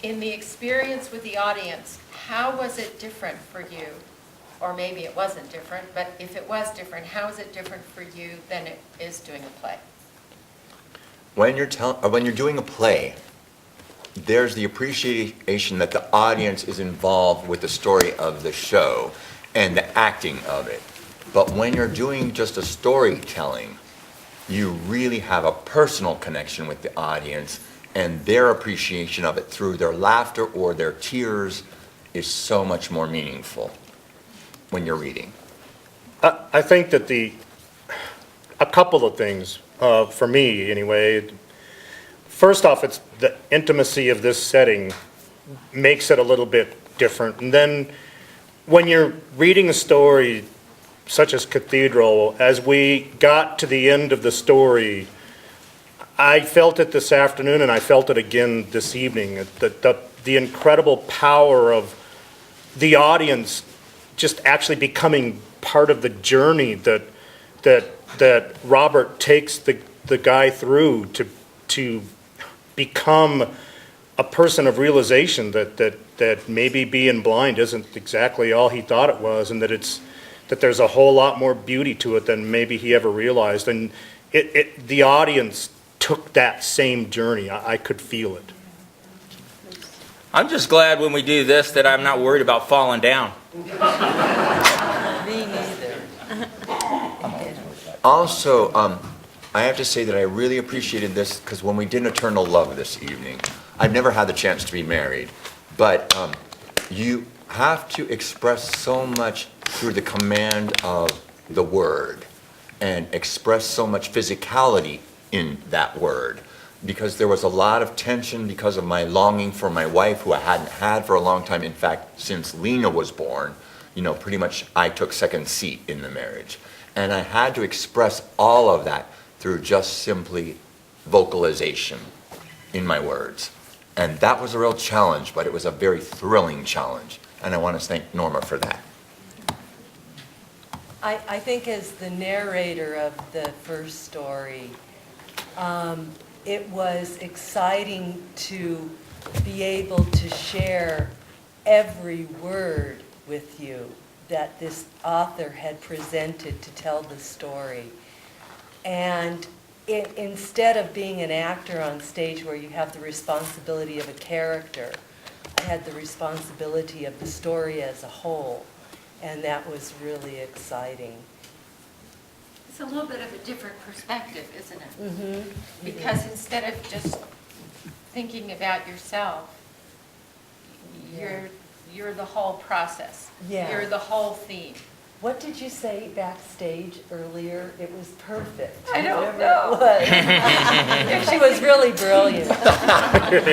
in the experience with the audience, how was it different for you? Or maybe it wasn't different, but if it was different, how is it different for you than it is doing a play? When you're doing a play, there's the appreciation that the audience is involved with the story of the show and the acting of it. But when you're doing just a storytelling, you really have a personal connection with the audience, and their appreciation of it through their laughter or their tears is so much more meaningful when you're reading. I think that a couple of things, for me anyway. First off, it's the intimacy of this setting makes it a little bit different. And then when you're reading a story such as Cathedral, as we got to the end of the story, I felt it this afternoon and I felt it again this evening, the incredible power of the audience just actually becoming part of the journey that Robert takes the guy through to become a person of realization that maybe being blind isn't exactly all he thought it was, and that there's a whole lot more beauty to it than maybe he ever realized. And the audience took that same journey. I could feel it. I'm just glad when we do this that I'm not worried about falling down. Me neither. Also, I have to say that I really appreciated this because when we did Eternal Love this evening, I've never had the chance to be married, but you have to express so much through the command of the word and express so much physicality in that word, because there was a lot of tension because of my longing for my wife, who I hadn't had for a long time. In fact, since Lena was born, pretty much I took second seat in the marriage. And I had to express all of that through just simply vocalization in my words. And that was a real challenge, but it was a very thrilling challenge. And I want to thank Norma for that. I think as the narrator of the first story, it was exciting to be able to share every word with you that this author had presented to tell the story. And instead of being an actor on stage where you have the responsibility of a character, I had the responsibility of the story as a whole, and that was really exciting. It's a little bit of a different perspective, isn't it? Mm-hmm. Because instead of just thinking about yourself, you're the whole process. Yeah. You're the whole theme. What did you say backstage earlier? It was perfect. I don't Whatever know. it was. She was really brilliant.